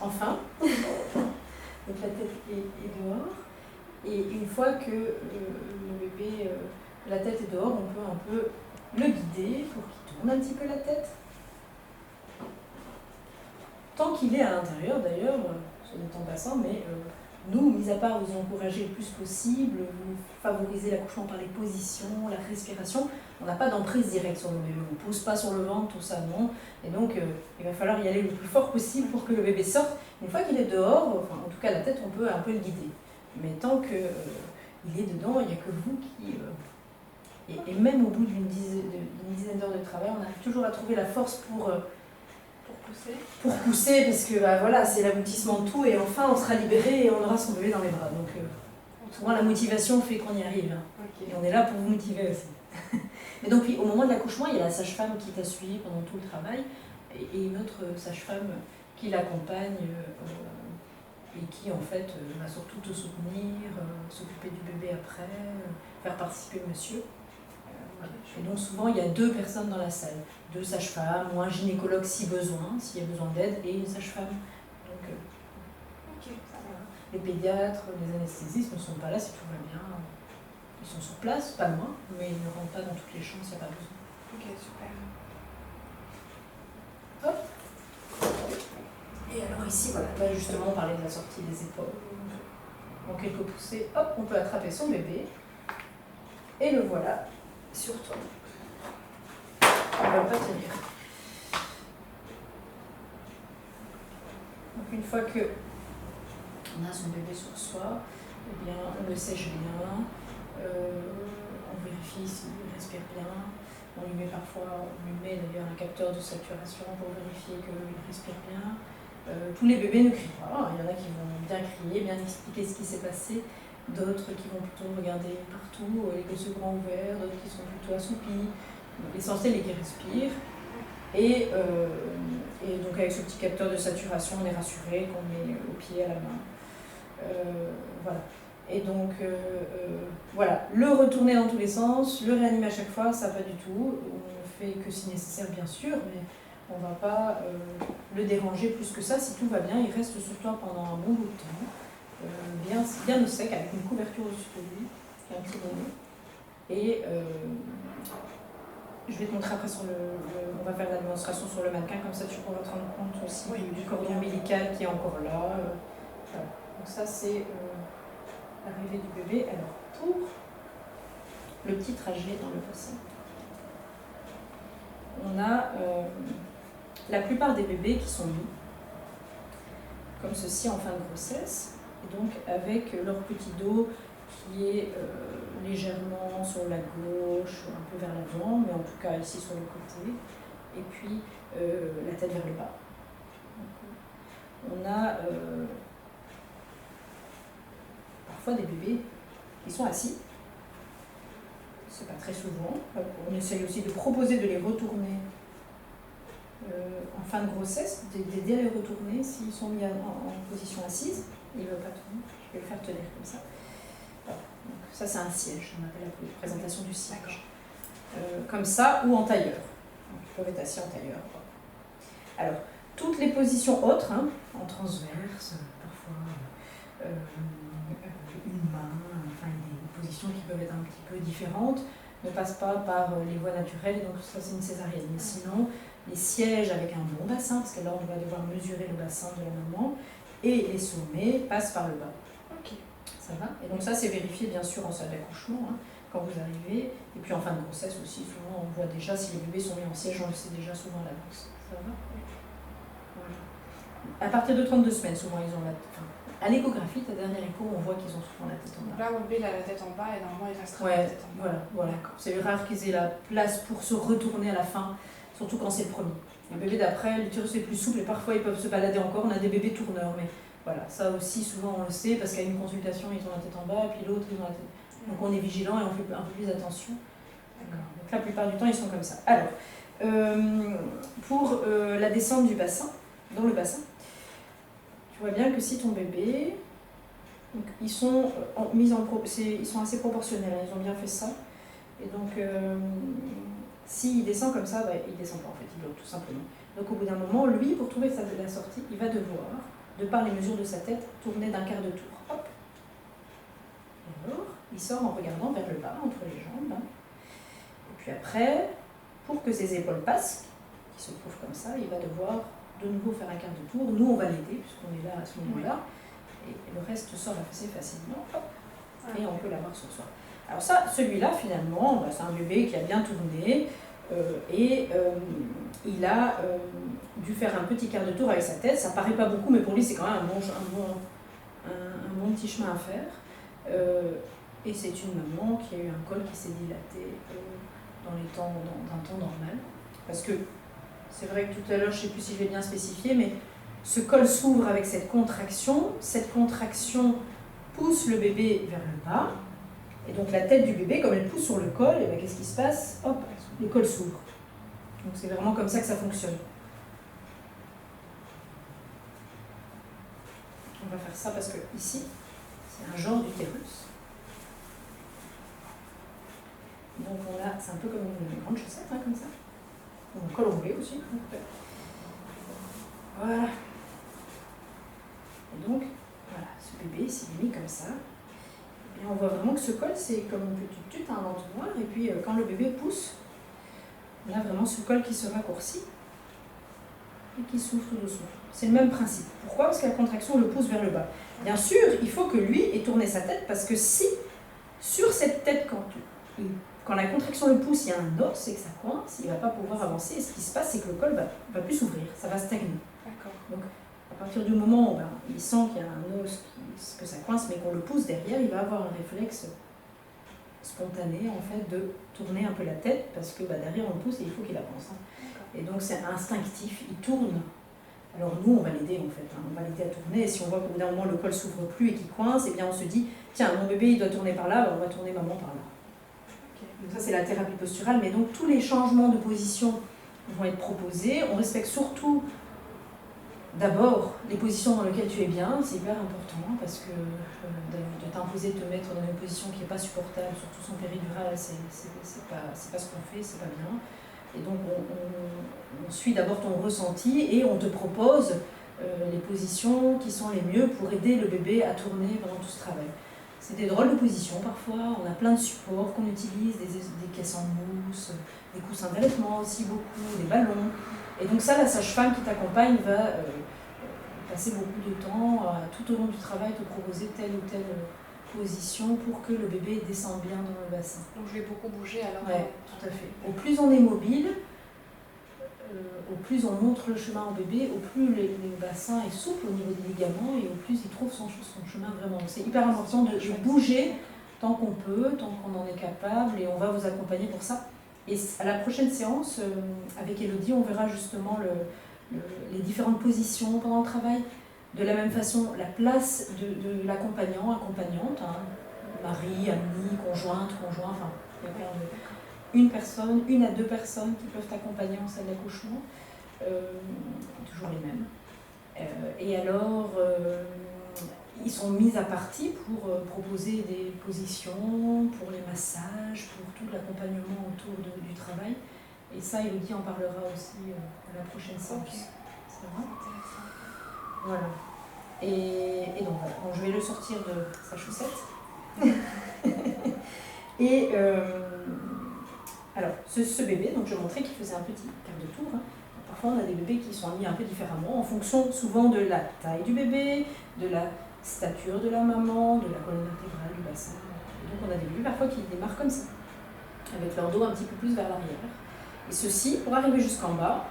enfin. Donc la tête est dehors. Et une fois que le bébé, la tête est dehors, on peut un peu le guider pour qu'il tourne un petit peu la tête. Tant qu'il est à l'intérieur d'ailleurs, ce n'est en passant, mais nous, mis à part vous encourager le plus possible, vous favoriser l'accouchement par les positions, la respiration, on n'a pas d'emprise directe sur le bébé, on ne pousse pas sur le ventre, tout ça, non. Et donc, il va falloir y aller le plus fort possible pour que le bébé sorte. Une fois qu'il est dehors, enfin, en tout cas la tête, on peut un peu le guider. Mais tant qu'il est dedans, il n'y a que vous qui... Et même au bout d'une dizaine d'heures de travail, on arrive toujours à trouver la force pour pousser, parce que bah, voilà, c'est l'aboutissement de tout, et enfin on sera libéré et on aura son bébé dans les bras. Donc souvent la motivation fait qu'on y arrive. Hein. Okay. Et on est là pour vous motiver aussi. Mais donc au moment de l'accouchement, il y a la sage-femme qui t'a suivi pendant tout le travail, et une autre sage-femme qui l'accompagne et qui en fait va surtout te soutenir, s'occuper du bébé après, faire participer monsieur. Voilà. Et donc souvent il y a 2 personnes dans la salle, 2 sages-femmes ou un gynécologue si besoin, s'il y a besoin d'aide, et une sage-femme. Donc okay, voilà. Les pédiatres, les anesthésistes ne sont pas là si tout va bien. Ils sont sur place, pas loin, mais ils ne rentrent pas dans toutes les chambres s'il n'y a pas besoin. Ok, super. Hop. Et alors ici, voilà, là justement on parlait de la sortie des épaules. En quelques poussées, hop, on peut attraper son bébé. Et le voilà sur toi. On ne va pas tenir. Donc une fois que on a son bébé sur soi, eh bien, on le sèche bien, on vérifie s'il respire bien. On lui met d'ailleurs un capteur de saturation pour vérifier qu'il respire bien. Tous les bébés ne crient pas, il y en a qui vont bien crier, bien expliquer ce qui s'est passé, d'autres qui vont plutôt regarder partout, les yeux grands ouverts, d'autres qui sont plutôt assoupis. L'essentiel est qu'ils respirent. Et donc avec ce petit capteur de saturation, on est rassuré qu'on met au pied, à la main. Voilà. Et donc, voilà, le retourner dans tous les sens, le réanimer à chaque fois, ça pas du tout. On fait que si nécessaire, bien sûr, mais on ne va pas le déranger plus que ça. Si tout va bien, il reste sur toi pendant un bon bout de temps, bien au sec, avec une couverture au-dessus de lui, un petit bonnet. Et je vais te montrer après on va faire la démonstration sur le mannequin, comme ça tu pourras te rendre compte aussi du cordon ombilical qui est encore là. Voilà. Donc ça c'est l'arrivée du bébé. Alors pour le petit trajet dans le bassin, on a la plupart des bébés qui sont mis comme ceci en fin de grossesse, et donc avec leur petit dos qui est légèrement sur la gauche, un peu vers l'avant, mais en tout cas ici sur le côté, et puis la tête vers le bas. Donc, on a parfois des bébés qui sont assis, c'est pas très souvent, on essaye aussi de proposer de les retourner en fin de grossesse, d'aider à les retourner s'ils sont mis en position assise, ils ne veulent pas tourner, je vais le faire tenir comme ça. Voilà. Donc, ça c'est un siège, on appelle la présentation du siège. Comme ça ou en tailleur. Donc, ils peuvent être assis en tailleur. Alors, toutes les positions autres, hein, en transverse, parfois une main, enfin des positions qui peuvent être un petit peu différentes, ne passent pas par les voies naturelles, donc ça c'est une césarienne. Mais sinon, les sièges avec un bon bassin, parce que là on va devoir mesurer le bassin de la maman, et les sommets passent par le bas. Ok. Ça va? Et donc ça c'est vérifié bien sûr en salle d'accouchement, hein, quand vous arrivez, et puis en fin de grossesse aussi, souvent on voit déjà si les bébés sont mis en siège, on le sait déjà souvent à l'avance. Ça va? Voilà. À partir de 32 semaines, souvent ils ont la... À l'échographie, ta dernière écho, on voit qu'ils ont souvent la tête en bas. Là, mon bébé a la tête en bas et normalement il restera la tête en bas. Voilà. C'est rare qu'ils aient la place pour se retourner à la fin, surtout quand c'est le premier. Les bébés d'après, l'utérus est plus souple et parfois ils peuvent se balader encore. On a des bébés tourneurs, mais voilà, ça aussi souvent on le sait parce qu'à une consultation ils ont la tête en bas et puis l'autre ils ont la tête. Donc on est vigilant et on fait un peu plus attention. Donc la plupart du temps ils sont comme ça. Alors, pour la descente du bassin, dans le bassin, tu vois bien que si ton bébé, donc ils sont ils sont assez proportionnels, hein, ils ont bien fait ça. Et donc, s'il descend comme ça, bah, il descend pas en fait, il bloque tout simplement. Donc au bout d'un moment, lui, pour trouver la sortie, il va devoir de par les mesures de sa tête, tourner d'un quart de tour. Hop. Et alors, il sort en regardant vers le bas, entre les jambes. Et puis après, pour que ses épaules passent, qui se trouvent comme ça, il va devoir de nouveau faire un quart de tour. Nous, on va l'aider, puisqu'on est là à ce moment-là. Et le reste sort assez facilement. Hop. Et on peut l'avoir sur soi. Alors ça, celui-là, finalement, c'est un bébé qui a bien tourné. Il a dû faire un petit quart de tour avec sa tête. Ça paraît pas beaucoup, mais pour lui, c'est quand même un bon petit chemin à faire. Et c'est une maman qui a eu un col qui s'est dilaté dans un temps normal. Parce que c'est vrai que tout à l'heure, je ne sais plus si je l'ai bien spécifié, mais ce col s'ouvre avec cette contraction. Cette contraction pousse le bébé vers le bas. Et donc la tête du bébé, comme elle pousse sur le col, et bien qu'est-ce qui se passe? Hop, le col s'ouvre. Donc c'est vraiment comme ça que ça fonctionne. On va faire ça parce que ici, c'est un genre d'utérus. Donc c'est un peu comme une grande chaussette, hein, comme ça. Ou un col roulé aussi. Voilà. Et donc, voilà, ce bébé s'est mis comme ça. Et on voit vraiment que ce col, c'est comme une petite tute, un entonnoir. Et puis, quand le bébé pousse, on a vraiment ce col qui se raccourcit et qui s'ouvre tout doucement. C'est le même principe. Pourquoi? Parce que la contraction le pousse vers le bas. Bien sûr, il faut que lui ait tourné sa tête, parce que si, sur cette tête, quand la contraction le pousse, il y a un os et que ça coince, il ne va pas pouvoir avancer. Et ce qui se passe, c'est que le col va plus s'ouvrir, ça va stagner. Donc, à partir du moment où il sent qu'il y a un os, que ça coince, mais qu'on le pousse derrière, il va avoir un réflexe spontané, en fait, de tourner un peu la tête, parce que derrière, on le pousse et il faut qu'il avance. Et donc, c'est instinctif, il tourne. Alors nous, on va l'aider, en fait. On va l'aider à tourner. Et si on voit qu'au bout d'un moment, le col s'ouvre plus et qu'il coince, eh bien, on se dit, tiens, mon bébé, il doit tourner par là, on va tourner maman par là. Donc ça, c'est la thérapie posturale. Mais donc, tous les changements de position vont être proposés. On respecte surtout, d'abord, les positions dans lesquelles tu es bien. C'est hyper important, parce que de t'imposer de te mettre dans une position qui n'est pas supportable, surtout son péridurale, c'est pas ce qu'on fait, c'est pas bien. Et donc, on suit d'abord ton ressenti et on te propose les positions qui sont les mieux pour aider le bébé à tourner pendant tout ce travail. C'est des drôles de positions parfois, on a plein de supports qu'on utilise, des caisses en mousse, des coussins d'allaitement aussi beaucoup, des ballons. Et donc ça, la sage-femme qui t'accompagne va passer beaucoup de temps tout au long du travail, te proposer telle ou telle position pour que le bébé descende bien dans le bassin. Donc je vais beaucoup bouger alors. Oui, tout à fait. Au plus on est mobile, au plus on montre le chemin au bébé, au plus le bassin est souple au niveau des ligaments et au plus il trouve son chemin vraiment. C'est hyper important de bouger tant qu'on peut, tant qu'on en est capable, et on va vous accompagner pour ça. Et à la prochaine séance, avec Elodie, on verra justement les différentes positions pendant le travail. De la même façon, la place de l'accompagnant, accompagnante, mari, ami, conjoint, enfin, il y a plein une personne, une à deux personnes qui peuvent t'accompagner en salle d'accouchement, toujours les mêmes. Et alors, ils sont mis à partie pour proposer des positions, pour les massages, pour tout l'accompagnement autour du travail. Et ça, Elodie en parlera aussi à la prochaine séance. Okay. C'est vrai ? Voilà. Et donc voilà, bon, je vais le sortir de sa chaussette. Et alors, ce bébé, donc je montrais qu'il faisait un petit quart de tour. Hein. Parfois, on a des bébés qui sont mis un peu différemment en fonction souvent de la taille du bébé, de la stature de la maman, de la colonne vertébrale, du bassin. Et donc, on a des bébés parfois qui démarrent comme ça, avec leur dos un petit peu plus vers l'arrière. Et ceux-ci, pour arriver jusqu'en bas,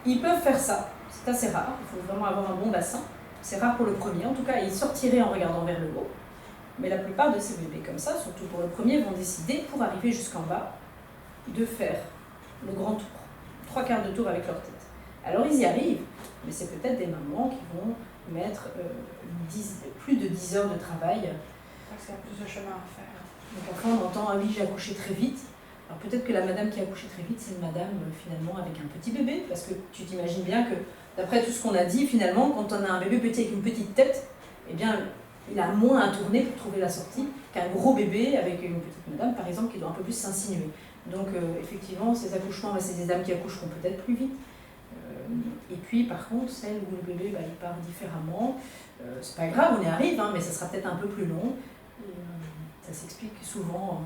ils peuvent faire ça. C'est assez rare, il faut vraiment avoir un bon bassin. C'est rare pour le premier, en tout cas, ils sortiraient en regardant vers le haut. Mais la plupart de ces bébés comme ça, surtout pour le premier, vont décider, pour arriver jusqu'en bas, de faire le grand tour. 3 quarts de tour avec leur tête. Alors ils y arrivent, mais c'est peut-être des mamans qui vont mettre plus de 10 heures de travail. Parce qu'il y a plus de chemin à faire. Donc parfois on entend « Ah oui, j'ai accouché très vite ». Alors peut-être que la madame qui a accouché très vite, c'est une madame finalement avec un petit bébé, parce que tu t'imagines bien que, d'après tout ce qu'on a dit, finalement, quand on a un bébé petit avec une petite tête, eh bien, il a moins à tourner pour trouver la sortie qu'un gros bébé avec une petite madame, par exemple, qui doit un peu plus s'insinuer. Donc, effectivement, ces accouchements, c'est des dames qui accoucheront peut-être plus vite. Et puis par contre, celle où le bébé il part différemment, c'est pas grave, on y arrive, hein, mais ça sera peut-être un peu plus long. Et, ça s'explique souvent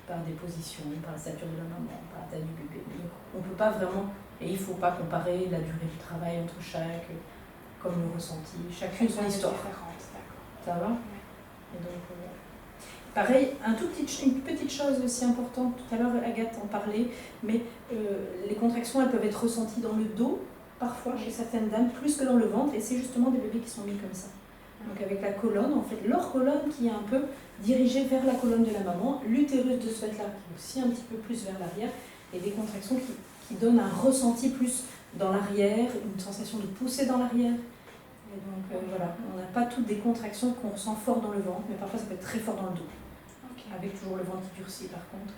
par des positions, par la stature de la maman, par la taille du bébé. Donc, on ne peut pas vraiment, et il ne faut pas comparer la durée du travail entre chaque, comme le ressenti, chacune son histoire. Ça va? Et donc, pareil, une petite chose aussi importante, tout à l'heure Agathe en parlait, mais les contractions elles peuvent être ressenties dans le dos, parfois chez certaines dames, plus que dans le ventre, et c'est justement des bébés qui sont mis comme ça. Donc avec la colonne, en fait, leur colonne qui est un peu dirigée vers la colonne de la maman, l'utérus de ce fait-là qui est aussi un petit peu plus vers l'arrière, et des contractions qui donnent un ressenti plus dans l'arrière, une sensation de pousser dans l'arrière. Et donc voilà, on n'a pas toutes des contractions qu'on ressent fort dans le ventre, mais parfois ça peut être très fort dans le dos. Okay. Avec toujours le ventre qui durcit par contre.